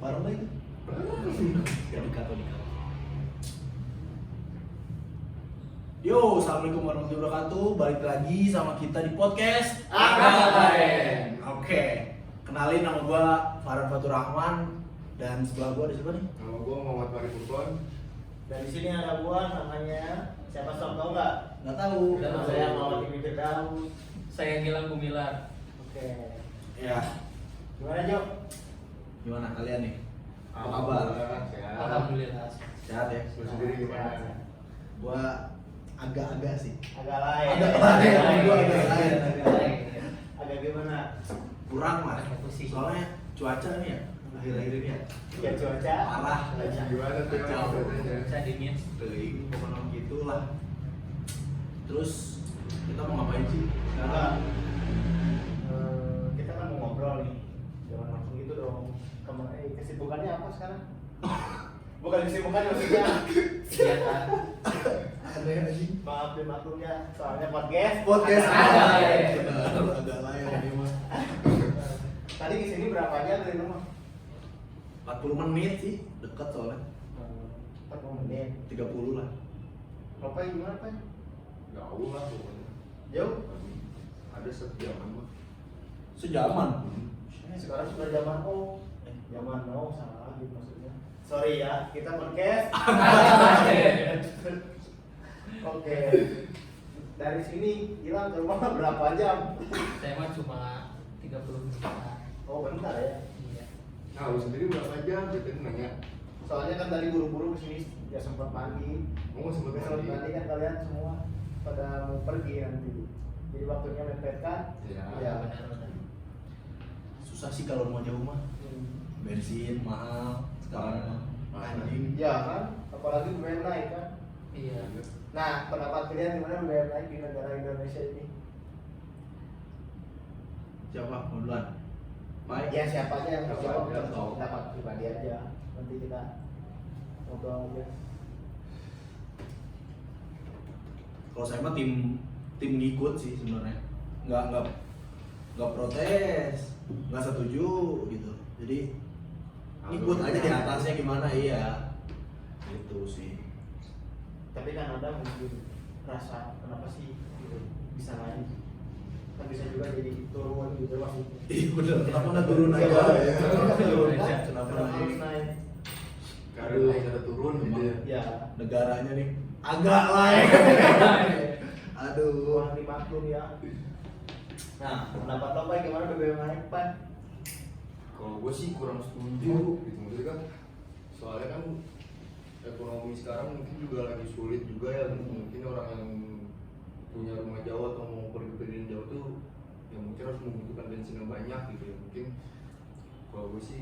Bareng lagi. Dikato. Yo, assalamualaikum warahmatullahi wabarakatuh. Balik lagi sama kita di podcast Agak Lain. Oke, kenalin nama gua Farhan Fatur Rahman dan sebelah gua ada siapa nih? Nama gue Muhammad Farid Furqon. Dan di sini ada gua namanya siapa sob tahu nggak? Nggak tahu. Nama saya Muhammad Ibnu Firdaus. Saya Gilang Gumilar. Oke. Ya, Gimana Jo? gimana kalian nih? Apa kabar? Sehat. Alhamdulillah. Sehat ya? Lu sendiri gimana? Gua agak-agak sih. Agak lain. Agak lain. Gua agak lain. Agak gimana? Kurang lah. Agak pusing. Soalnya cuaca nih ya, akhir-akhir ini ya. Ya cuaca. Parah. Lagi gimana tuh Kacau. cuacanya? Saya dingin. Kering, pokoknya gitulah. Terus kita mau ngapain sih? Sekarang Kita kan mau ngobrol nih. Jangan langsung gitu dong. Kesibukannya apa sekarang? Bukan kesibukan maksudnya. Kegiatan. aneh aja. Maaf dimaklum ya. Soalnya podcast. Podcast Agak agak lain. agak lain ini mah. Tadi kesini berapa jam dari rumah? 40 menit sih, dekat soalnya. 40 menit. 30 lah. Ropai gimana Pak? Jauh lah pokoknya. Jauh? Ada sejaman mah. Sejaman. Sekarang sudah zaman zaman now salah lagi maksudnya. Sorry ya, kita podcast. Oke. Dari sini hilang ke rumah berapa jam? Saya mah cuma 30 menit. Oh bentar ya. Iya. Nah, lu sendiri berapa jam? Kita nanya. Soalnya kan tadi buru-buru kesini ya sempat mandi. Oh, sempet Besok mandi. mandi kan kalian semua pada mau pergi nanti. Jadi waktunya mepet kan? Iya. Ya. Benar-benar. Susah sih kalau mau jauh mah. Bensin mahal sekarang. Anjing. Ya kan? Apalagi BBM naik kan? Iya. Nah, pendapat kalian gimana BBM naik di negara Indonesia ini? Siapa? Mau duluan? Baik. Ya siapa aja yang Siapa jawab aja, tahu. pendapat pribadi aja. Nanti kita ngobrol aja. Kalau saya mah tim ngikut sih sebenarnya. Nggak protes, nggak setuju gitu. Jadi ikut aja di atasnya gimana, iya. Itu sih. Tapi kan ada mungkin rasa kenapa sih gitu bisa naik? Kan bisa juga jadi turun gitu maksudnya. Iya bener. Kenapa nggak turun aja? Iya. Kenapa turun aja? Iya. Kenapa Kenapa harus naik? naik? Ada naik, ada turun gitu ya. Ya. Negaranya nih agak lain. Aduh. Kurang dimaklum ya. Nah, pendapat lo Pak gimana BBM naik Pak? Kalau gue sih kurang setuju gitu. Maksudnya kan soalnya kan ekonomi sekarang mungkin juga lagi sulit juga ya. Mungkin orang yang punya rumah jauh atau mau pergi jauh tuh yang mungkin harus membutuhkan bensin yang banyak gitu ya. Mungkin kalau gue sih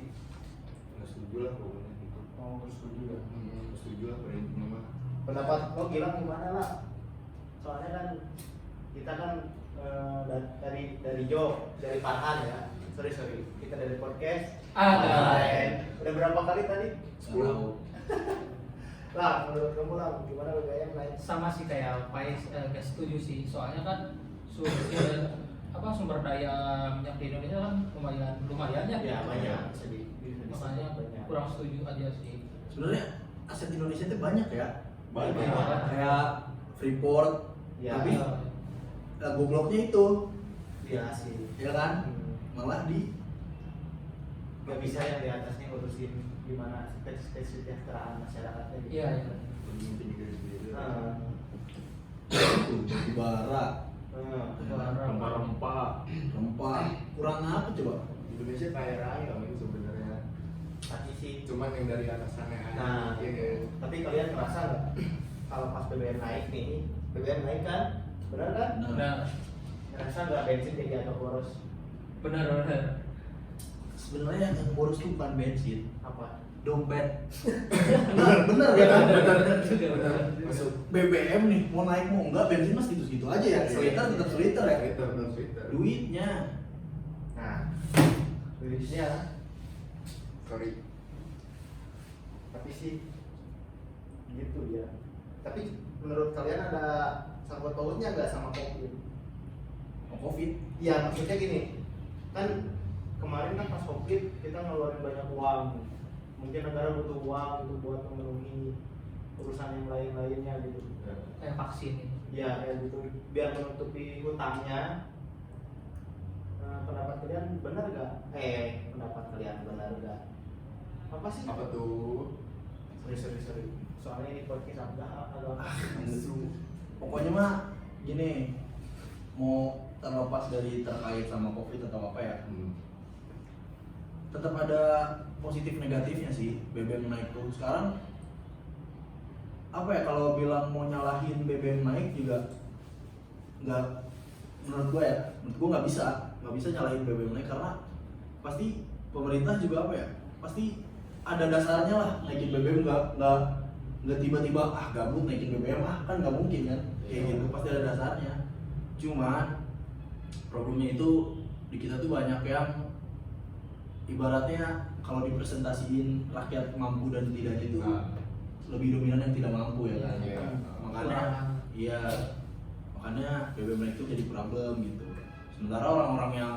nggak setuju lah pokoknya gitu. Oh, setuju ya. Nggak setuju lah pada intinya mah. Pendapat lo Gilang gimana lah? Soalnya kan kita kan dari Farhan ya. Sorry, kita dari podcast. Agak lain. Udah berapa kali tadi? Tahu. Lah, menurut kamu lah gimana BBM naik? Sama sih kayak Pais, nggak setuju sih. Soalnya kan sumber daya minyak di Indonesia kan lumayan ya. Ya banyak sedih. Makanya banyak. kurang setuju aja sih. Sebenarnya aset Indonesia itu banyak ya. Banyak. Kayak Freeport. Ya. Tapi gobloknya itu, Iya sih. ya kan? Malah di Gak bisa yang di atasnya ngurusin gimana kesejahteraan masyarakatnya gitu. Iya, iya. Penting juga sendiri. Nah, batu bara, Rempah-rempah. rempah. Kurang apa coba? Indonesia kaya raya kan sebenarnya. pasti sih. Cuman yang dari atasannya aja. Nah, mungkin ya. tapi kalian ngerasa nggak kalau pas BBM naik nih, BBM naik kan, benar kan? Benar. Ngerasa nggak bensin jadi agak boros? Benar. Sebenarnya yang boros itu bukan bensin, Apa? dompet. bener ya kan? Benar. Masuk BBM nih mau naik mau enggak, bensin mas gitu-gitu aja ya. Seliter tetap seliter ya. Twitter. Duitnya. Nah, duitnya, Sorry. tapi sih gitu ya. Tapi menurut kalian ada sangkut pautnya nggak sama COVID? Covid. Iya, maksudnya gini, kan kemarin kan pas COVID kita ngeluarin banyak uang mungkin negara butuh uang gitu buat memenuhi urusan yang lain-lainnya gitu. Kayak vaksin ini. Ya kayak gitu biar menutupi hutangnya. Pendapat kalian benar gak? Pendapat kalian benar gak? Apa sih? Apa tuh? Sorry. Soalnya ini podcast agak Pokoknya mah gini, mau terlepas dari terkait sama COVID atau apa ya, tetap ada positif negatifnya sih BBM naik tuh. Sekarang apa ya, kalau bilang mau nyalahin BBM naik juga nggak, menurut gua nggak bisa nyalahin BBM naik, karena pasti pemerintah juga apa ya, pasti ada dasarnya lah naikin BBM. Nggak tiba-tiba gabut naikin BBM kan nggak mungkin kan, kayak gitu, pasti ada dasarnya. Cuman problemnya itu di kita tuh banyak yang ibaratnya kalau dipresentasiin rakyat mampu dan tidaknya itu lebih dominan yang tidak mampu ya kan. Iya. Makanya BBM itu jadi problem gitu. Sementara orang-orang yang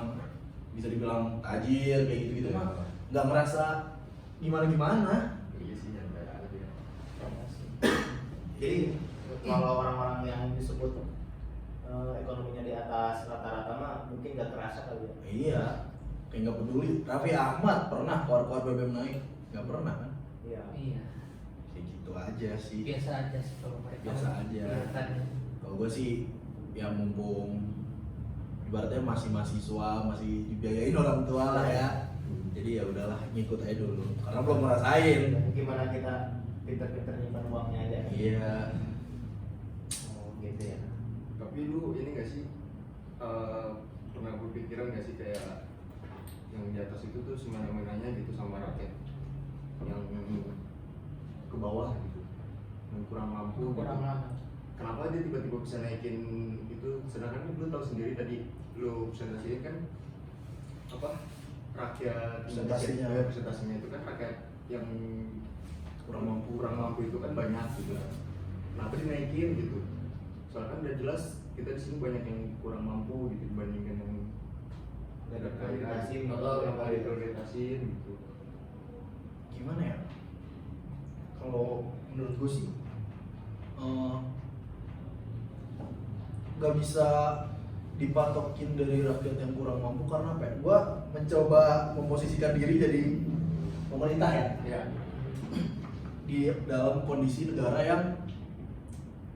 bisa dibilang tajir kayak gitu mah nggak merasa gimana. Iya sih, nyantai aja. Jadi kalau orang-orang yang disebut ekonominya di atas rata-rata mah mungkin nggak terasa kali ya. Iya, kayak nggak peduli. Raffi Ahmad pernah keluar BBM naik? Nggak pernah kan? Iya. Iya. Kayak gitu aja sih. Biasa aja sih kalau mereka. Biasa aja. Kelihatannya. Kalau gue sih ya mumpung ibaratnya masih mahasiswa, masih dibiayain orang tua lah ya. Jadi ya udahlah ngikut aja dulu. Karena belum ngerasain. Gimana kita pinter-pinter nyimpan uangnya aja. Iya. Oh gitu ya. Tapi lu ini gak sih pernah berpikiran gak sih kayak yang di atas itu tuh semena-menanya gitu sama rakyat yang ke bawah gitu, yang kurang mampu Kurang gitu. lama. Kenapa dia tiba-tiba bisa naikin itu, sedangkan lu tahu sendiri tadi lu presentasiin kan apa, rakyat Presentasinya. Indonesia, presentasinya itu kan rakyat yang kurang mampu itu kan banyak gitu. Kenapa dinaikin gitu? Soalnya kan udah jelas kita di sini banyak yang kurang mampu gitu dibandingkan yang Nggak diprioritasin, yang nggak diprioritasin gitu. Gimana ya? Kalau menurut gue sih nggak bisa dipatokin dari rakyat yang kurang mampu, karena apa ya? Gue mencoba memposisikan diri jadi pemerintah ya. Ya. Di dalam kondisi negara yang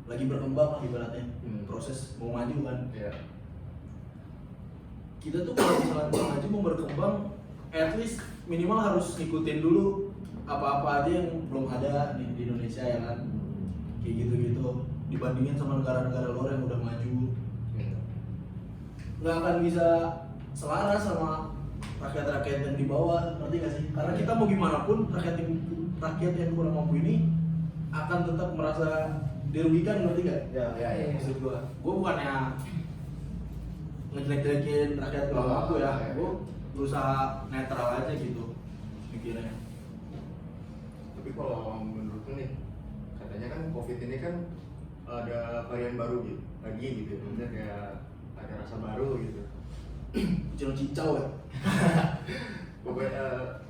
lagi berkembang lah ibaratnya, proses mau maju kan. Ya. Kita tuh kalau misalnya mau maju mau berkembang, at least minimal harus ngikutin dulu apa-apa aja yang belum ada di Indonesia ya kan, kayak gitu-gitu, dibandingin sama negara-negara luar yang udah maju. Nggak akan bisa selaras sama rakyat-rakyat yang di bawah, ngerti gak sih? Karena kita mau gimana pun rakyat yang kurang mampu ini akan tetap merasa dirugikan, ngerti gak? Ya. Maksud gua bukannya ngejelek-jelekin rakyat kurang mampu ya, gua berusaha netral aja gitu mikirnya. Tapi kalau menurut lu nih, katanya kan COVID ini kan ada varian baru gitu, lagi gitu, maksudnya kayak ada rasa baru gitu. Cicau ya. Pokoknya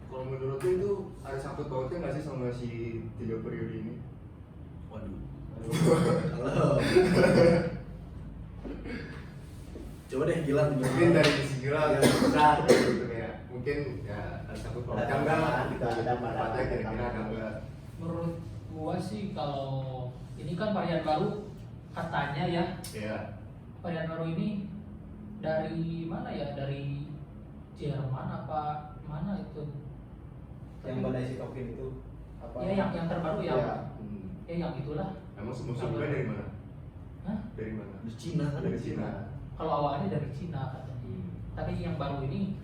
kalau menurut lu itu ada sangkut pautnya nggak sih sama si 3 periode ini? Waduh. Halo. Coba deh Gilang Mungkin dari sisi Gilang Ya. besar gitu kayak mungkin ya ada sangkut pautnya Ada enggak tambahan, gitu, ada manfaatnya kira-kira ada enggak? Menurut gua sih kalau ini kan varian baru katanya ya, Ya. varian baru ini dari mana ya, dari Jerman apa mana itu? Yang badai sitokin itu apa? Ya yang terbaru ya. Ya. Ya yang itulah. Emang sebelumnya dari mana? Hah? Dari mana? di Cina kan. Dari Cina. Kalau awalnya dari Cina katanya. Tapi yang baru ini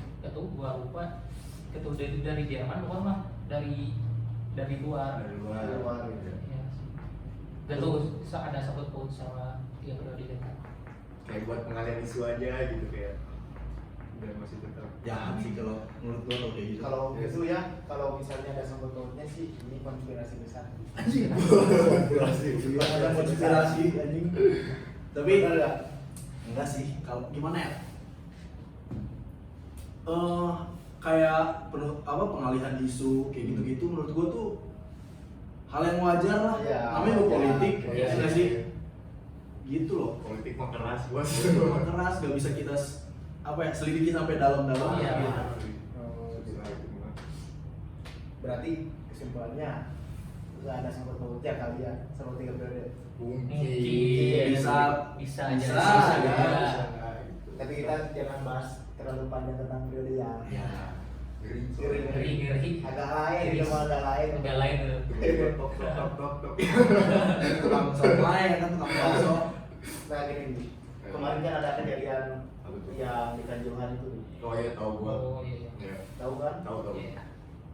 gua lupa dari Jerman bukan mah dari luar. Dari luar. Dari luar, gitu. Iya sih. Dan tuh ada sangkut paut sama yang udah di Kayak buat pengalian isu aja gitu kayak biar masih tetap Jahat sih kalau menurut gua kalau kayak gitu. Kalau gitu ya, kalau misalnya ada sangkut pautnya sih ini konspirasi besar. Anjing. Gila, ada konspirasi anjing. Tapi Benar nggak? enggak sih, kalau gimana ya? kayak pengalihan isu kayak gitu-gitu menurut gua tuh hal yang wajar lah. Iya. Namanya juga politik, Iya, ya nggak sih? Gitu loh. Politik mah keras bos. Memang keras, gak bisa kita selidiki sampai dalam-dalam. Iya. Gitu. Berarti kesimpulannya nggak ada sangkut pautnya kali ya sama 3 periode. Mungkin. Bisa bisa bisa, aja ya. Tapi kita jangan bahas terlalu panjang tentang periode ya. Ya. ngeri Agak lain, Ngeri. cuma agak lain. agak lain tuh. Tukang supply kan tukang bakso. Nah gini nih, kemarin kan ada kejadian Apa tuh? yang di Kanjuruhan itu, Oh iya tahu gua. Oh iya. Ya. tahu kan? Tahu. Iya.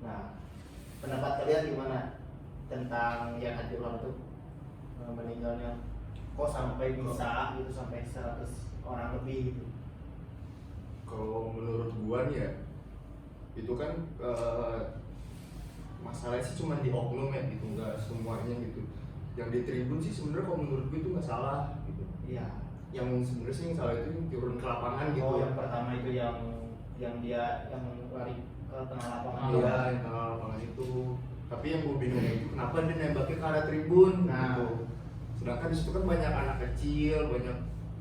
Nah, pendapat kalian gimana tentang yang Kanjuruhan itu meninggalnya? Kok sampai bisa gitu, sampai 100 orang lebih gitu? Kalau menurut gua nih ya, itu kan masalahnya sih cuma di oknum ya gitu, nggak semuanya gitu. Yang di tribun sih sebenarnya kalau menurut gua itu nggak salah gitu. Iya. Yang sebenarnya sih yang salah itu yang turun ke lapangan gitu. Oh, yang pertama itu yang dia yang lari ke tengah lapangan. Iya, yang tengah lapangan itu. Tapi yang gue bingung itu kenapa dia nembaknya ke arah tribun Nah. gitu. Sedangkan di situ kan banyak anak kecil, banyak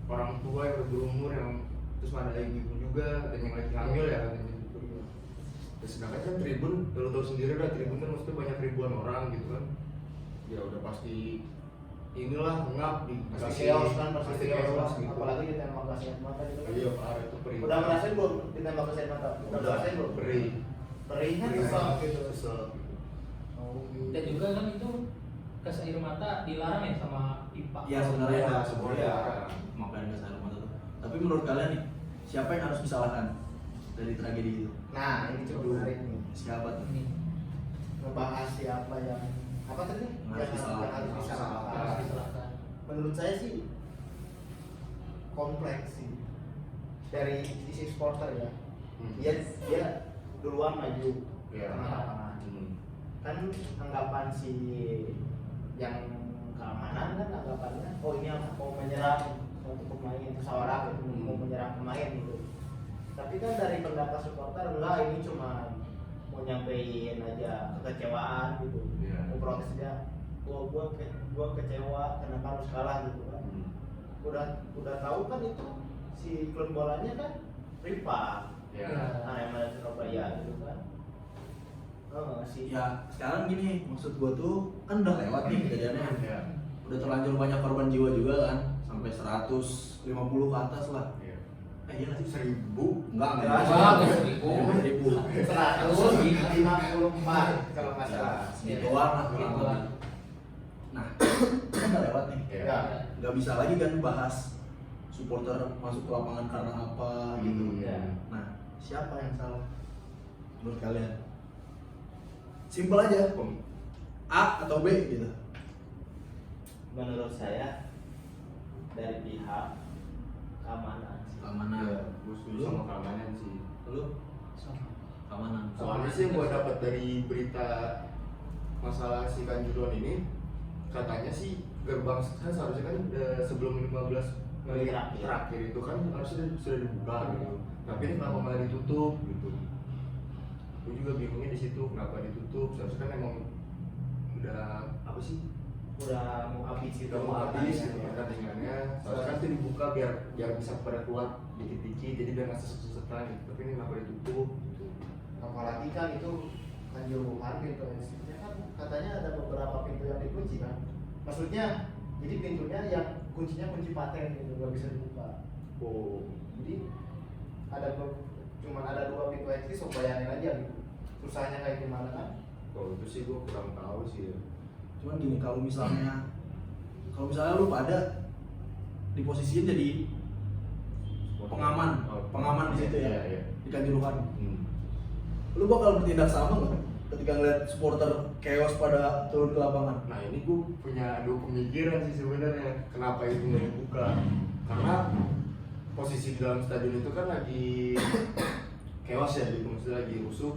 orang tua yang udah berumur yang terus ada ibu juga dan yang lagi hamil ya katanya gitu. Dan sedangkan kan tribun, lo tau sendiri lah tribun kan maksudnya banyak ribuan orang gitu kan. Ya udah pasti inilah ngap di Pasti chaos kan, pasti chaos gitu. apalagi ditembak gas air mata gitu kan. Iya parah itu perih. Udah ngerasain belum ditembak gas air mata? Udah ngerasain belum? perih. Perihnya Perih kesel banget, gitu. kesel gitu. Oh, Dan juga kan itu gas air mata dilarang ya sama IPA. Ya sebenarnya Iya, sebenarnya sebenarnya. makanya gas air mata tuh. Tapi menurut kalian nih, siapa yang harus disalahkan dari tragedi itu? Nah, ini cukup menarik nih. Siapa tuh? Ini Ngebahas siapa yang apa tadi? Harus disalahkan. Yang harus disalahkan. harus disalahkan. Menurut saya sih kompleks sih. Dari sisi supporter ya. Dia duluan maju Iya. tengah lapangan. Kan anggapan si yang keamanan kan anggapannya oh ini mau menyerang untuk pemain musyawarah gitu, mau menyerang pemain gitu. Tapi kan dari pendapat supporter enggak, ini cuma mau nyampein aja kekecewaan gitu. Iya. Mau protes aja. Gua kecewa kenapa harus kalah gitu kan. Udah tahu kan itu si klub bolanya kan rival Ya. Arema Surabaya gitu kan. Si Ya sekarang gini, maksud gua tuh kan udah lewat nih kejadiannya. Ya. Udah terlanjur banyak korban jiwa juga kan, sampai 150 ke atas lah. Iya. Iya nggak sih? 1000. Enggak. Wah, 1000. 154 kalau nggak salah. Segituan lah kurang Segituan. lebih. Nah, kan udah lewat nih. Iya. Ya. Nggak bisa lagi kan bahas supporter masuk ke lapangan karena apa gitu. Ya. Nah, siapa yang salah menurut kalian? Simpel aja, A atau B gitu. Menurut saya dari pihak keamanan sih. Keamanan. Iya, gue setuju sama keamanan sih. Lu keamanan. Soalnya sih yang gue dapat dari berita masalah si Kanjuruhan ini, katanya sih gerbang kan seharusnya kan sebelum 15 menit terakhir itu kan harusnya sudah dibuka gitu. Tapi ini kenapa malah ditutup gitu? Gue juga bingungnya di situ kenapa ditutup. Seharusnya kan emang udah apa sih? Udah mau habis gitu. Udah mau habis gitu pertandingannya. Seharusnya kan itu dibuka biar bisa pada keluar dikit-dikit, jadi biar nggak seset-sesetan gitu. Tapi ini kenapa ditutup? Gitu. Apalagi kan itu Kanjuruhan gitu. Kan katanya ada beberapa pintu yang dikunci kan. Maksudnya jadi pintunya yang kuncinya kunci paten gitu, nggak bisa dibuka. Oh, Jadi cuman ada 2 pintu exit, so bayangin aja gitu. Susahnya kayak gimana kan? kalau itu sih gue kurang tahu sih ya. Cuman gini, kalau misalnya lu pada diposisiin jadi pengaman di situ ya, Iya, iya. di Kanjuruhan, Hmm. lu bakal bertindak sama nggak ketika ngeliat supporter chaos pada turun ke lapangan? Nah ini gue punya 2 pemikiran sih sebenarnya kenapa itu nggak dibuka. Karena posisi di dalam stadion itu kan lagi chaos ya, gitu maksudnya lagi rusuh.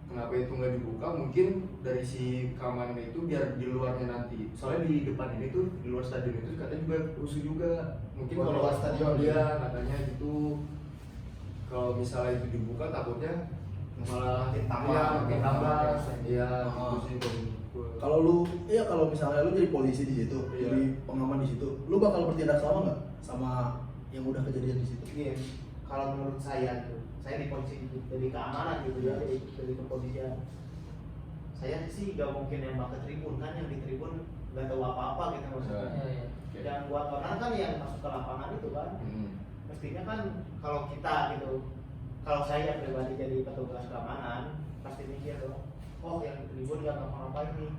Kenapa itu nggak dibuka? Mungkin dari si keamanan itu biar di luarnya nanti. Soalnya di depan ini tuh di luar stadion itu katanya juga rusuh juga. Mungkin Oh, kalau luar stadion. dia katanya gitu. Kalau misalnya itu dibuka takutnya malah makin tambah Iya, makin tambah. Iya, Oh. gitu sih kalau menurut gua. Kalau lu, iya kalau misalnya lu jadi polisi di situ, Iya. jadi pengaman di situ, lu bakal bertindak sama nggak sama yang udah kejadian di situ? Iya, kalau menurut saya tuh, saya di polisi jadi keamanan gitu ya, jadi kepolisian. Saya sih gak mungkin nembak ke tribun kan, yang di tribun nggak tahu apa-apa gitu maksudnya. Iya, iya. Yang buat orang kan yang masuk ke lapangan itu kan, mestinya kan kalau kita gitu, kalau saya pribadi jadi petugas keamanan, pasti mikir dong, oh yang di tribun nggak ngapa-ngapain nih,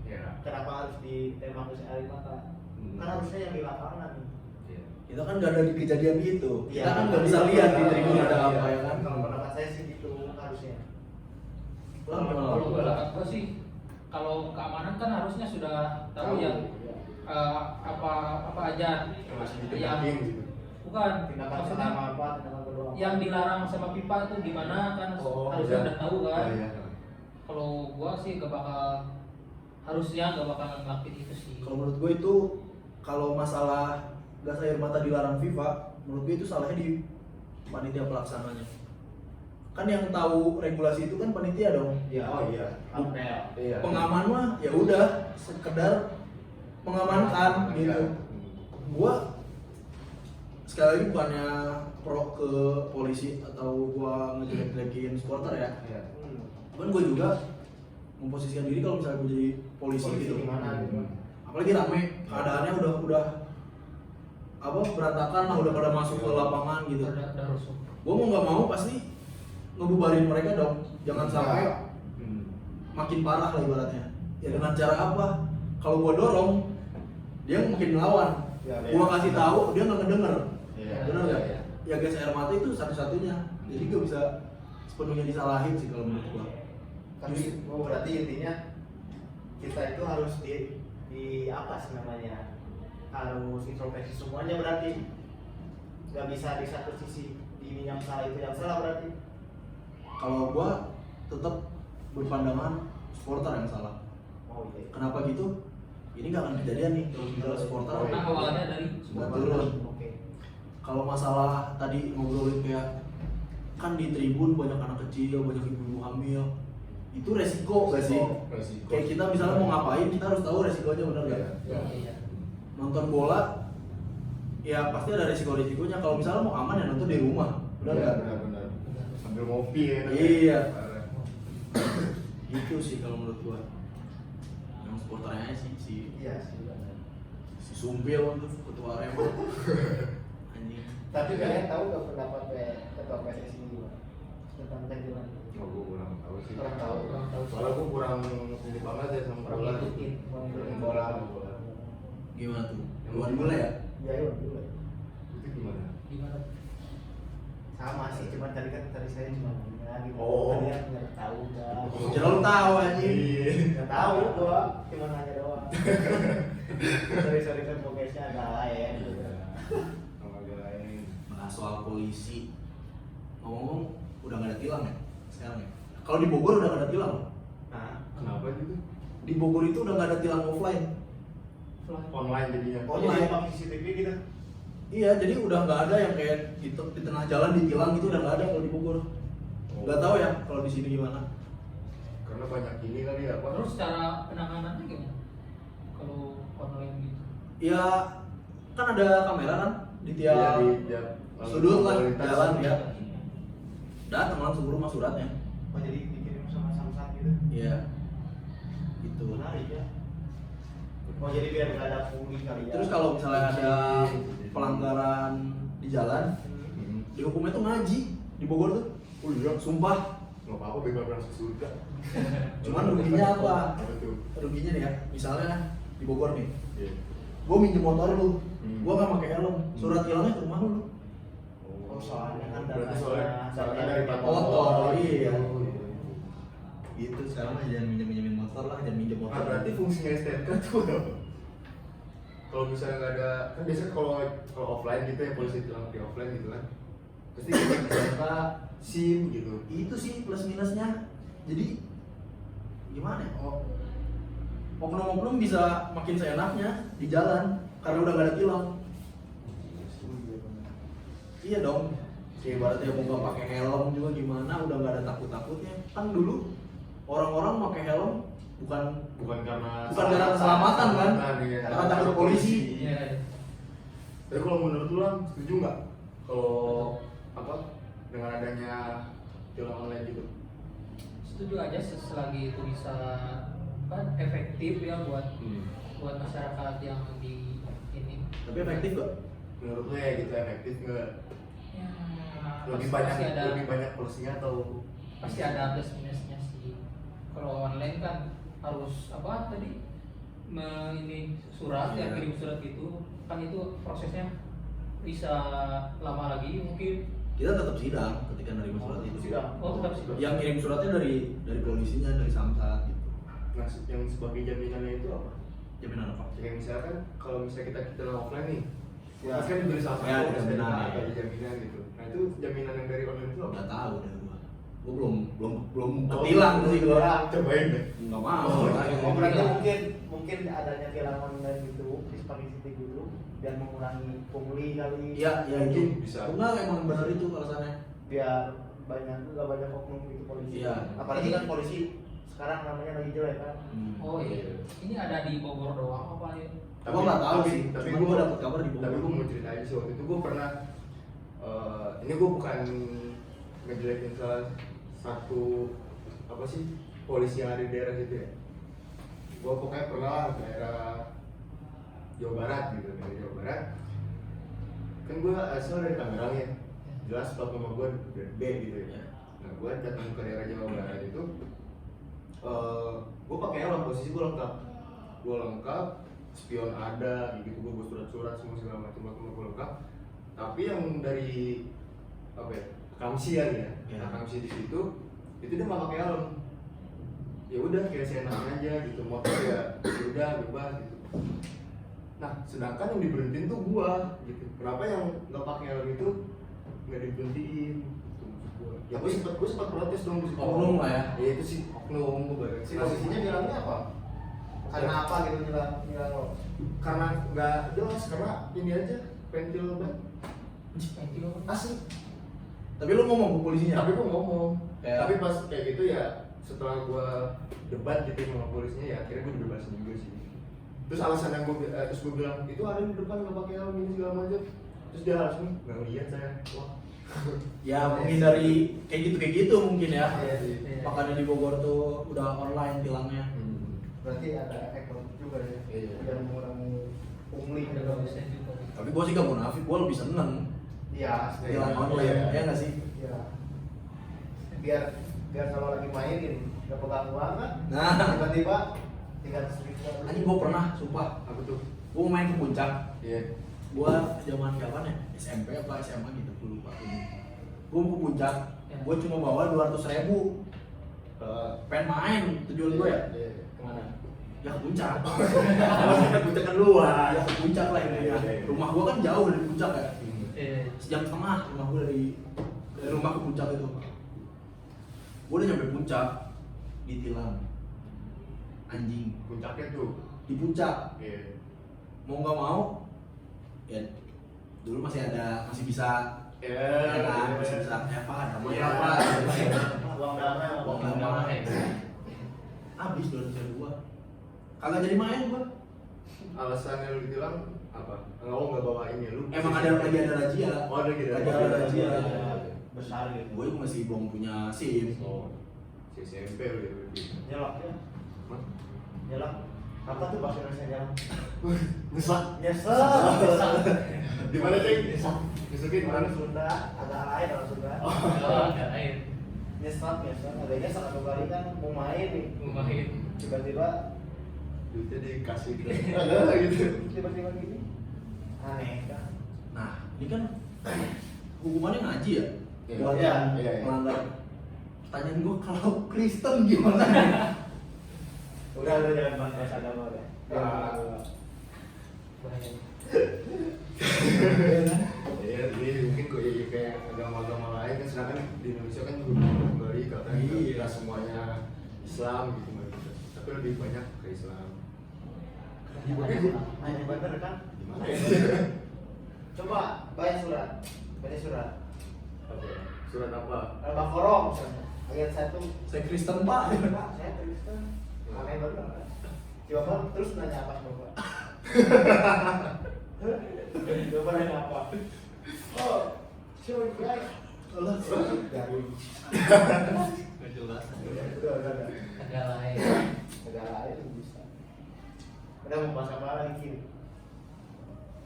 Iya. kenapa harus ditembak gas air mata? Kan harusnya yang di lapangan nih. Iya. Kita kan nggak ada di kejadian itu, kita Iya, kan nggak bisa lihat di tribun ada Iya, apa ya kan? Kalau pendapat saya sih gitu harusnya. Lah, gimana? Kalau pendapat gua sih, kalau keamanan kan harusnya sudah tahu ya apa aja Masih yang ditempatin gitu. bukan Tindakan maksudnya pertama apa, tindakan kedua apa. yang dilarang sama pipa itu di mana kan Oh, harusnya iya. udah tahu kan. Oh, iya. Kalau gua sih harusnya gak bakal ngelakuin itu sih. Kalau menurut gue itu kalau masalah gas air mata dilarang FIFA, menurut gue itu salahnya di panitia pelaksananya. Kan yang tahu regulasi itu kan panitia dong. Ya, Oh iya. apel. Iya. Pengaman mah ya udah sekedar mengamankan gitu. Gua sekali lagi bukannya pro ke polisi atau gua ngejelek-jelekin supporter ya. Iya. Cuman gue juga memposisikan diri kalau misalnya gue jadi polisi Polisi gitu. gimana gitu. Apalagi rame, keadaannya udah apa berantakan lah, udah pada masuk ke lapangan gitu. Ada rusuh. Gue mau nggak mau pasti ngebubarin mereka dong. Jangan sampai makin parah lah ibaratnya. Ya dengan cara apa? Kalau gue dorong, dia mungkin ngelawan. Ya, Gue kasih tahu, dia nggak ngedenger. Iya. Bener nggak? Iya. Ya gas air mata itu satu-satunya. Jadi gak bisa sepenuhnya disalahin sih kalau menurut gue. Tapi berarti intinya kita itu harus di apa sih namanya, harus introspeksi semuanya berarti, nggak bisa di satu sisi ini yang salah itu yang salah berarti. Kalau gue tetap berpandangan supporter yang salah. Oh iya. Kenapa gitu? Ini nggak akan kejadian nih kalau misalnya supporter. Oh, iya. Karena awalnya dari Betul. Oke. Kalau masalah tadi ngobrolin kayak kan di tribun banyak anak kecil, banyak ibu-ibu hamil, itu resiko gak sih? Resiko. Kayak kita misalnya mau ngapain, kita harus tahu resikonya, bener gak? Iya. iya. Nonton bola, ya pasti ada resiko-resikonya. Kalau misalnya mau aman ya nonton di rumah, bener Iya, gak? benar-benar. Sambil ngopi ya. Iya. Parah. Gitu sih kalau menurut gua. Yang supporternya sih Iya sih. benar. si Sumpil tuh ketua Arema. Anjing. Tapi kalian tahu nggak pendapat ketua PSSI gimana tentang candilan? Oh, gue kurang tahu sih. Kurang tahu. Soalnya gue kurang ini banget ya sama bola. Ngikutin bola. Gimana tuh? Luar bola ya? Iya iya dulu. Itu gimana? Gimana? Sama sih, cuma tadi saya cuma nanya gitu. Oh. Kalian nggak tahu nggak? Jangan lu tahu anjing. Iya. Nggak tahu gua, cuma nanya doang. Sorry kan podcastnya agak lain. Gitu. Sama dia lain. Bahas soal polisi. Ngomong-ngomong udah gak ada tilang ya sekarang ya? Kalau di Bogor udah gak ada tilang. Nah, Kenapa gitu? Di Bogor itu udah gak ada tilang offline. Online jadinya. oh jadi pakai CCTV gitu? Iya, jadi udah nggak ada yang kayak di tengah jalan ditilang gitu, udah nggak ada kalau di Bogor. Nggak tahu ya kalau di sini gimana. Karena banyak ini kali ya, apa? Terus cara penanganannya gimana? Kalau online gitu? Ya kan ada kamera kan di Iya, tiap di tiap sudut lah lalu lintas. jalan ya. Datang langsung ke rumah suratnya. Oh jadi dikirim sama Samsat gitu? Iya. Gitu. Menarik ya. Oh jadi biar nggak ada pungli kali ya? Terus kalau misalnya ada pelanggaran di jalan, Hmm. dihukumnya tuh ngaji di Bogor tuh. Oh iya, Sumpah. nggak apa-apa bebas masuk surga. Cuman ruginya apa? Apa tuh? Ruginya nih ya, misalnya di Bogor nih, Iya. gue minjem motor lu, Hmm. gue nggak pakai helm, surat tilangnya ke rumah lu. Oh soalnya kan berarti datanya- soalnya datanya dari dari motor, iya. Oh, iya. Gitu sekarang mah jangan minjem motor lah, jangan minjem motor. Nah, berarti fungsinya STNK tuh apa? Kalau misalnya nggak ada, kan biasanya kalau offline gitu ya polisi bilang di offline gitu kan, pasti kita bisa SIM gitu. Itu sih plus minusnya. Jadi gimana ya? Oknum-oknum bisa makin seenaknya di jalan karena udah gak ada tilang. Iya dong. Kayak ibaratnya mau nggak pakai helm juga gimana, udah nggak ada takutnya. Kan dulu orang-orang pakai helm bukan karena keselamatan kan, iya. karena takut polisi. Iya. Tapi kalau menurut lu Lang, setuju nggak kalau apa dengan adanya tilang online gitu? Setuju aja selagi itu bisa efektif ya buat masyarakat yang di ini. Tapi efektif gak? Menurut lu ya gitu efektif nggak? Ya, Lebih banyak plusnya atau pasti ada plus minusnya sih. Kalau online kan harus apa tadi ini surat Iya. ya, kirim surat itu kan itu prosesnya bisa lama lagi mungkin. Kita tetap sidang ketika nerima surat itu. Sidang. Oh tetap sih. Yang kirim suratnya dari polisinya, dari Samsat gitu. nah yang sebagai jaminannya itu apa? Jaminan apa? Kayak misalkan kalau misalnya kita offline nih, Ya. pasti kan diberi salah Ya, satu ada jaminan, ada ya. jaminan gitu. Nah itu jaminan yang dari online itu apa? Nggak tahu deh gua belum ketilang sih gua. Cobain deh. Nggak mau. Oh, berarti mungkin adanya tilang online gitu, dispari gitu, biar mengurangi pungli kali. Iya, ya itu Mungkin bisa. Enggak, emang benar itu alasannya. Biar nggak banyak oknum gitu polisi. Iya. Apalagi kan polisi sekarang namanya lagi jelek kan. Oh iya. Ini ada di Bogor doang apa ya? Gua nggak tahu sih, tapi cuma gua gua dapet kabar di Bogor. Tapi gua mau cerita aja sih, waktu itu gua pernah ini gua bukan ngejelekin salah satu apa sih polisi yang ada di daerah situ ya. Gua pokoknya pernah lah daerah Jawa Barat gitu, dari Jawa Barat. Kan gua asal dari Tangerang ya, jelas plat nomor gua dari B gitu ya. Nah gua datang ke daerah Jawa Barat itu, gua pakai helm, posisi gua lengkap, spion ada, gitu gua bawa surat-surat semua segala macam gua lengkap. Tapi yang dari apa ya, Kamsi ya, Ya. Kamsi di situ, itu dia nggak pakai helm. Ya udah kayak seenaknya aja gitu, motor ya udah bebas gitu. Nah sedangkan yang diberhentiin tuh gua gitu. Kenapa yang nggak pakai helm itu nggak diberhentiin? Gitu, maksud gua. Ya gua sempat protes dong di situ. Oknum lah ya. Ya itu sih oknum gua bareng. Si polisinya bilangnya apa? Karena apa gitu nyilang lo? Karena nggak jelas, karena ini aja pentil ban Pentil. asli. Tapi lu ngomong ke polisinya. Tapi gua ngomong. Kayak- Tapi pas kayak gitu ya setelah gua debat gitu sama polisinya ya akhirnya gua dibebasin juga sih. Terus alasan yang terus gua bilang itu ada di depan nggak pakai helm ini segala macam. Terus dia langsung nggak lihat saya. Wah. Ya menghindari kayak gitu mungkin ya. Iya, iya. Makanya di Bogor tuh udah online tilangnya. Berarti ada efek positif juga ya. Iya. Biar mengurangi pungli Ada gitu. bagusnya juga. Tapi gua sih gak munafik, gua lebih seneng Iya, tilang online, Iya. ya nggak sih? Iya. Biar kalau lagi mainin nggak pegang uang kan? Nah, Tiba-tiba 300.000. anjing gua pernah, sumpah. Apa tuh? Gua mau main ke puncak. Iya. Gua zaman kapan ya? SMP apa SMA gitu, gua lupa. Gua mau ke puncak, gua cuma bawa 200.000. Pengen main, tujuan gua ya? Iya. Kemana? Ya ke puncak. Maksudnya ke puncak kan luas. Ya ke puncak lah ini. Iya, iya. Rumah gua kan jauh dari puncak ya. Iya. Sejam setengah rumah gua dari rumah ke puncak itu. Gua udah nyampe puncak, ditilang. Anjing, Puncaknya tuh. di puncak. Iya. Mau nggak mau, ya dulu masih bisa ya kan, masih bisa apa namanya Iya. apa Uang damai, uang damai habis 200.000 gua kagak jadi main gua. Alasannya lu ditilang apa? Nggak bawa ini lu. Emang lagi ada razia. Oh, ada gitu. Lagi ada razia. besar gitu. Gue masih belum punya SIM. Oh. Si SMP lu ya berarti. Nyelak ya. Hah? Nyelak. Apa tuh bahasa Indonesia nyelak? Nyesek. Nyesel. Di mana, Ceng? Nyesek. Nyesek di mana? Sunda, agak lain orang Sunda. Oh, ada air. Nyesek. Adanya satu kali kan mau main nih. Lumayan. Tiba-tiba Duitnya dikasih ke ada gitu. tiba-tiba gini. Aneh kan. Nah, ini kan hukumannya ngaji ya. Iya. Buat Iya, yang iya, iya. melanggar. Pertanyaan gue kalau Kristen gimana? Udah jangan bahas agama udah. Bahaya. Iya, jadi mungkin kayak agama-agama lain kan sedangkan di Indonesia kan juga kembali katanya Iya. nggak semuanya Islam gitu Mbak. Tapi lebih banyak ke Islam. Hanya bener kan? Gimana ya? Coba baca surat. Apa? Surat apa? Al-Baqarah misalnya ayat 1. Saya Kristen Pak. Pak, saya Kristen. Aneh banget. Coba terus nanya apa coba? Coba nanya apa? Oh, sure guys. Allah. Dari Nggak jelas. udah. Agak lain. Negara lain bisa. Udah mau bahas apa lagi Kiri?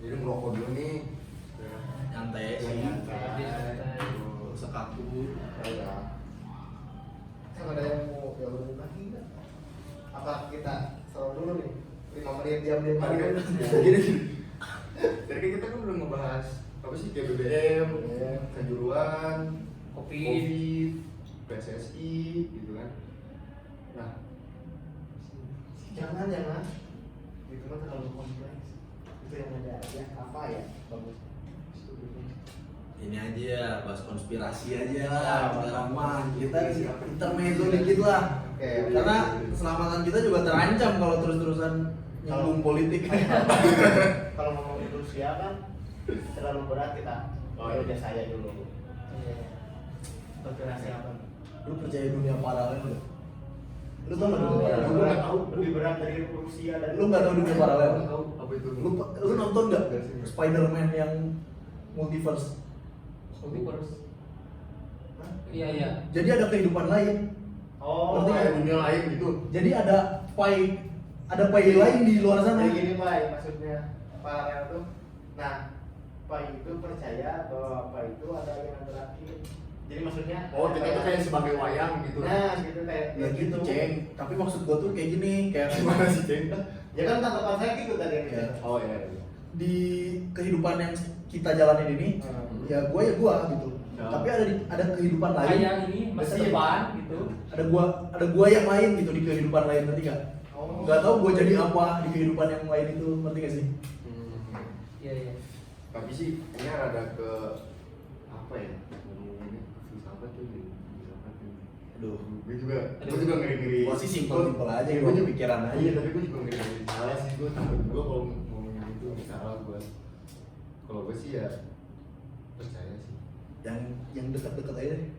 Jadi ngerokok dulu nih. Nyantai Ya, sih. nyantai. Sekaku. Ya. Kan ada yang mau jawab lagi nggak? Apa kita selalu dulu nih? 5 menit diam-diam lagi kan? Gini. Tadi kan kita kan udah ngebahas apa sih kayak BBM, Iya. kanjuruan, Covid. PSSI gitu kan. Nah, Jangan itu mah terlalu kompleks. Itu yang ada ya apa ya bagus. Ini aja ya, bahas konspirasi aja Ah, lah. Sekarang mah kita intermezzo dikit lah. Oke. Karena keselamatan kita juga terancam kalau terus-terusan nyambung politik. Kalau ngomongin Rusia kan terlalu berat kita. Oh, iya. Udah saya dulu. Iya. Konspirasi apa? Lu percaya dunia paralel nggak? Lu tau nggak dunia Lebih paralel? berat, lebih berat dari Rusia dan Lu nggak tahu dunia paralel? nggak tahu apa itu. Lu nonton nggak Spider-Man yang multiverse? Multiverse. Hah? Iya iya. Jadi ada kehidupan lain. Oh, Ngerti kayak nggak? dunia lain gitu. Jadi ada pai lain di luar sana. Jadi gini Pak, maksudnya paralel tuh. Nah, Pak itu percaya bahwa Pak itu ada yang terakhir. Jadi maksudnya Oh, kita tuh kayak sebagai wayang gitu. Nah, gitu kayak Ya gitu, Ceng. Tapi maksud gua tuh kayak gini, kayak Gimana sih, Ceng? Ya kan tanggapan saya gitu tadi yang Ya. Oh iya. di kehidupan yang kita jalanin ini, Hmm. ya gua gitu. Ya. Tapi ada kehidupan lain. Kayak ini masa Mesin. depan gitu. Ada gua yang lain gitu di kehidupan lain, ngerti gak? Oh. Nggak tahu gua jadi apa di kehidupan yang lain itu, ngerti gak sih? Iya iya. Tapi sih ini rada ke apa ya? Ngomongnya ke filsafat tuh, filsafat tuh. Aduh. Gue juga ngeri-ngeri. Gua sih simpel-simpel aja, Iya, gua juga- kepikiran aja. Iya, tapi gue juga ngeri-ngeri salah sih. Gue takut juga kalau ngomongin itu salah gue. Kalau gue sih ya percaya sih. Yang dekat-dekat aja deh.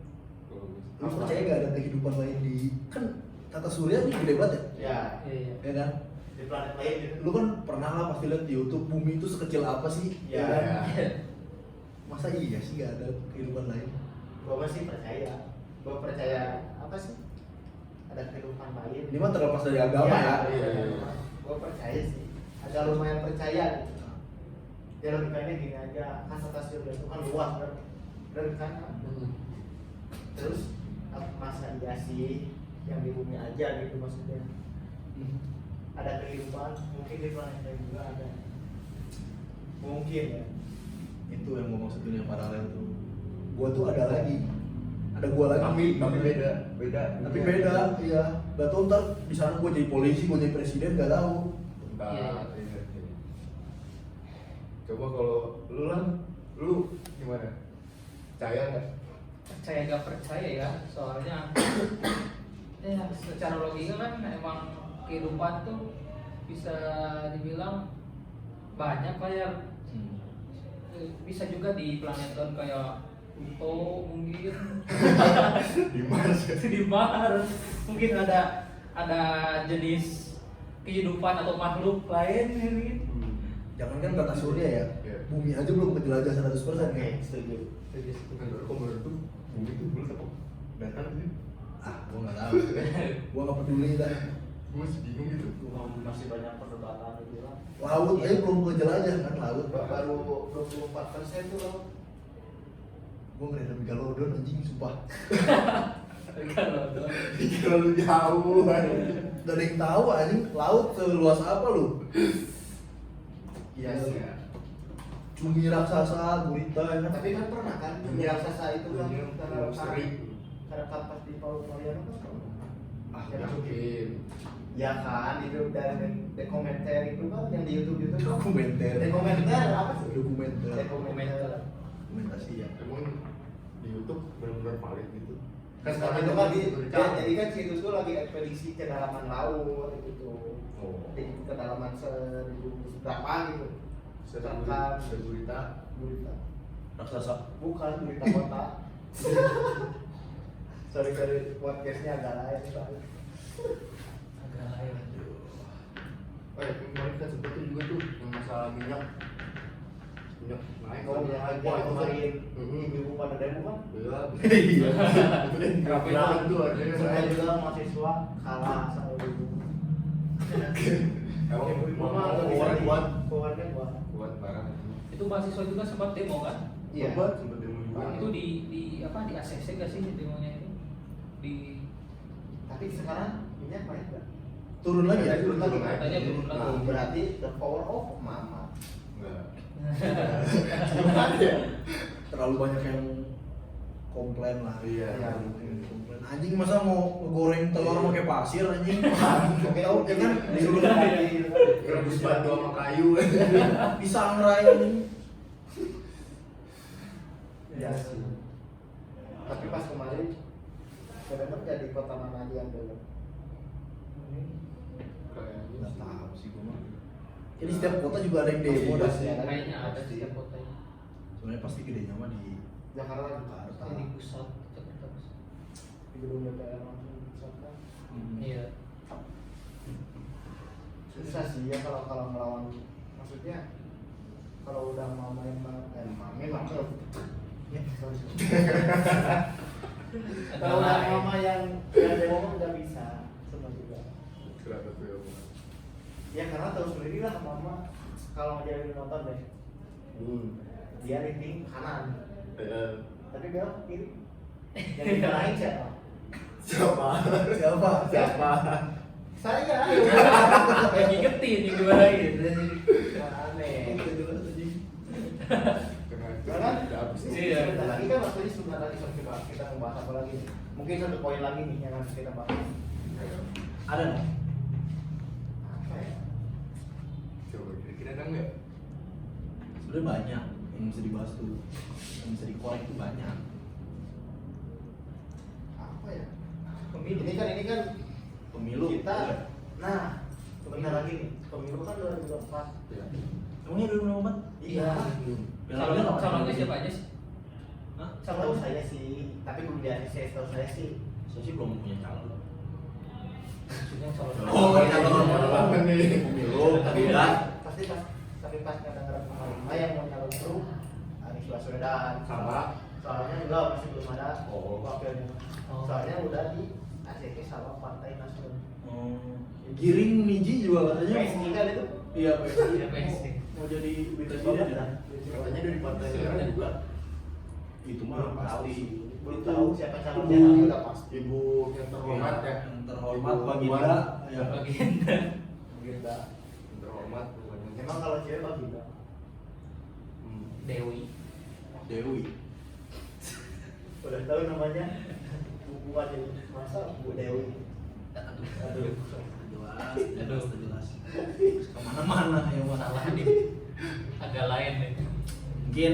Kalau gue sih. Lu percaya gak ada kehidupan lain di kan tata surya ini gede banget ya? Ya, Iya iya. Ya kan? di planet lain gitu. Lu kan pernah lah pasti lihat di YouTube bumi itu sekecil apa sih? Ya. kan? Iya. Masa iya sih gak ada kehidupan lain? Gua sih percaya. Gua percaya apa sih? Ada kehidupan lain. Ini mah terlepas dari agama ya. Iya, iya. Gua percaya sih. Agak lumayan percaya gitu. Ya logikanya gini aja, kan atas surga itu kan luas kan. Terus masa iya sih yang di bumi aja gitu maksudnya. Ada kehidupan, mungkin di planet lain juga ada. Mungkin ya. Itu yang gua maksud dunia paralel tuh. Gua tuh ada lagi. Ada gua lagi. Tapi beda. Tapi beda, iya. Gak tau ntar di sana gua jadi polisi, gua jadi presiden, gak tahu. Bentar, Iya. iya. Coba kalau lu gimana? Percaya nggak? Percaya gak percaya ya, soalnya ya secara logika kan emang kehidupan tuh bisa dibilang banyak kayak bisa juga di planet lain kayak Pluto mungkin Di Mars. di Mars mungkin ada jenis kehidupan atau makhluk lain gitu. Jangan kan tata surya ya. Iya. Bumi aja belum kejelajah 100% Oke, ya. setuju. Bukan baru tuh bumi tuh dulu apa? Datar sih. Ah, gua nggak tahu. Gua nggak peduli dah. Gue masih bingung gitu. Masih banyak perdebatan gitu lah. Laut aja belum kejelajah kan laut. Baru 24% tuh loh. Gua ngeliat Megalodon anjing sumpah. Kalau Terlalu jauh. Gak ada yang tahu anjing laut seluas apa lu? Iya sih. Cumi raksasa, gurita ya kan. Tapi kan pernah kan di raksasa itu kan Sering. karena pas di Palu Mariano kan pernah. Ah, Ya, Yakin. ya kan itu dari dokumenter itu kan yang di YouTube itu kan. Dokumenter. Dokumenter apa sih? Dokumenter. Dokumenter. Dokumentasi ya. Emang di YouTube benar-benar valid gitu. Kan sekarang itu kan ya, jadi kan situs itu lagi ekspedisi kedalaman laut gitu. Oh. Di kedalaman 1000 berapa gitu. Segurita. Gurita. Raksasa. Bukan gurita kota. Sorry podcastnya agak lain soalnya. Agak lain. Kemarin kita sempet tuh juga tuh yang masalah minyak naik Oh ya, kan. yang Wah, itu kan. kemarin ibu-ibu pada demo kan? Iya. Iya. Itu dan berantem tuh akhirnya Saya naik. juga mahasiswa kalah sama ibu. Emang Ibu-ibu mah mau nggak bisa kuat keluarnya kuat. kuat parah. Itu mahasiswa juga sempat demo kan? Iya. Sempet demo juga. Itu di apa di ACC gak sih demonya itu? Di Tapi sekarang minyak naik nggak? Turun lagi ya? Turun lagi. katanya turun lagi. Nah, berarti the power of mama. Enggak. Terlalu banyak yang komplain lah. Iya. Komplain. Anjing masa mau goreng telur pakai pasir anjing? Oke, oh, Ya kan disuruh Rebus batu sama kayu. pisang rai anjing. Iya sih. Tapi pas kemarin sebenarnya jadi kota mana aja yang dulu? Nggak tahu sih gua mah. Jadi setiap kota juga ada yang demo dah sih. Kayaknya ada di setiap kotanya. Sebenarnya pasti gedenya mah di Jakarta Jakarta. Di pusat Jakarta. di gedung DPR langsung misalkan. Iya. Susah sih ya kalau melawan, maksudnya kalau udah main langsung ya sorry. Kalau udah mama yang demo mah nggak bisa semua juga. Kenapa tuh ya? Ya karena tahu sendiri lah mama kalau ngajarin nonton deh dia rating kanan tapi belok kiri yang dimarahin siapa? Siapa? Siapa? Saya Kayak ngingetin yang dimarahin. aneh Karena kan udah habis. Iya. sebentar lagi kan waktunya sebentar lagi coba kita membahas apa lagi nih mungkin satu poin lagi nih yang harus kita bahas Ada nggak? apa ya Coba kira-kira ada nggak? Sebenarnya banyak yang bisa dibahas tuh, yang bisa dikorek tuh banyak. apa ya ini kan Pemilu. kita nah sebentar lagi nih pemilu kan 2024 Ya. Emangnya dulu nomor? iya Calonnya siapa aja sih? Hah? tahu saya sih tapi belum di ACC tahu saya sih Saya sih belum punya calon. Maksudnya calon. Oh, calon. Apa nih? Pemilu, kandidat. pasti tapi pas ngedengar kemarin yang mau calon terus Anies Baswedan Sama. soalnya enggak masih belum ada Oh. wakilnya Oh. soalnya udah di ACC sama Partai Nasdem Giring Niji juga katanya. PSG kan itu Iya, PSG. Iya, PSG. Mau jadi presiden ya? Katanya dari partai merah juga. Itu mah pasti. belum Itu tahu siapa calonnya Ibu- tapi udah pasti Ibu yang terhormat ya. Yang terhormat Ibu Baginda. Puan. Ya. Baginda. Baginda Yang terhormat pokoknya. emang kalau cewek Baginda Dewi. Dewi. udah tahu namanya Bu Puan ini masa Bu Dewi Aduh. Jelas. Kemana-mana ya Salah masalah. nih. Agak lain nih. Mungkin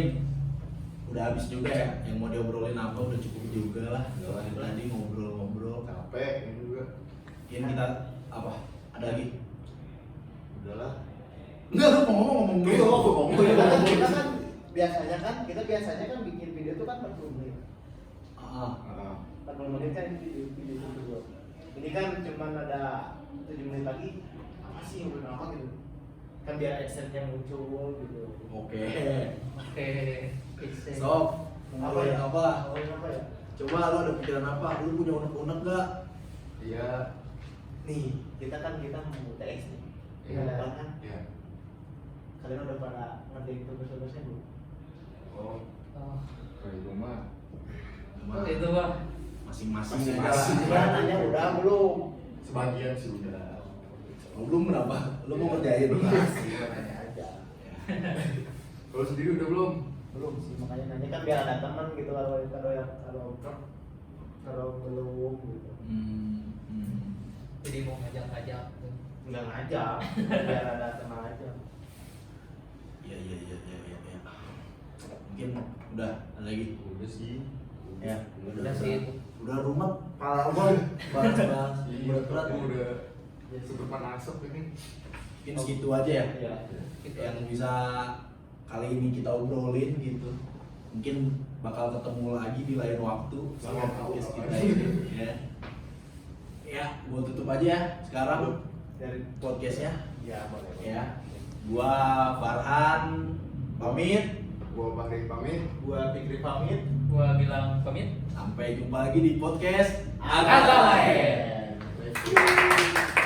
udah habis juga ya yang mau diobrolin apa udah cukup juga lah. Berani ngobrol-ngobrol. Capek ini juga. Mungkin kita apa? Ada lagi? Udahlah. Enggak, lu mau ngomong dulu. kita biasanya kan bikin video itu kan 40 menit Ah, 40 menit kan video itu dulu ini kan cuman ada 7 menit lagi apa sih yang belum apa gitu kan biar adsense-nya muncul gitu oke. Oke. Fix. Sob, ngobrolin apa? Ngomongin apa ya? Coba lu ada pikiran apa? Lu punya unek-unek gak? Iya. Nih, kita mau TX nih Iya. kan Iya. kalian udah pada ngerti tugas-tugasnya belum? Oh, Oh, kayak itu mah. itu Bang. Masing-masing. Ya, nanya udah belum? Sebagian sih udah. Oh, belum berapa? Lu mau ngerjain? Nanya aja. Kalau sendiri udah belum? Belum sih, makanya nanya kan biar ada teman gitu kalau belum gitu. Jadi mau ngajak-ngajak. Enggak ngajak, biar ada teman aja. Iya. Mungkin udah ada lagi. Udah sih. Ya, Udah sih itu. Udah rumet, pala gua bahas-bahas Iya, berat-berat. udah seberpan asap ini. Mungkin segitu aja ya. Iya. Gitu. Yang bisa kali ini kita obrolin gitu. mungkin bakal ketemu lagi di lain waktu sama podcast kita ini ya. Ya, gua tutup aja ya sekarang dari podcastnya. Ya boleh. Ya, gua Farhan pamit, Gua Fahri pamit. Gua Fikri pamit. Gua bilang pamit. sampai jumpa lagi di podcast Agak lain. Thank you.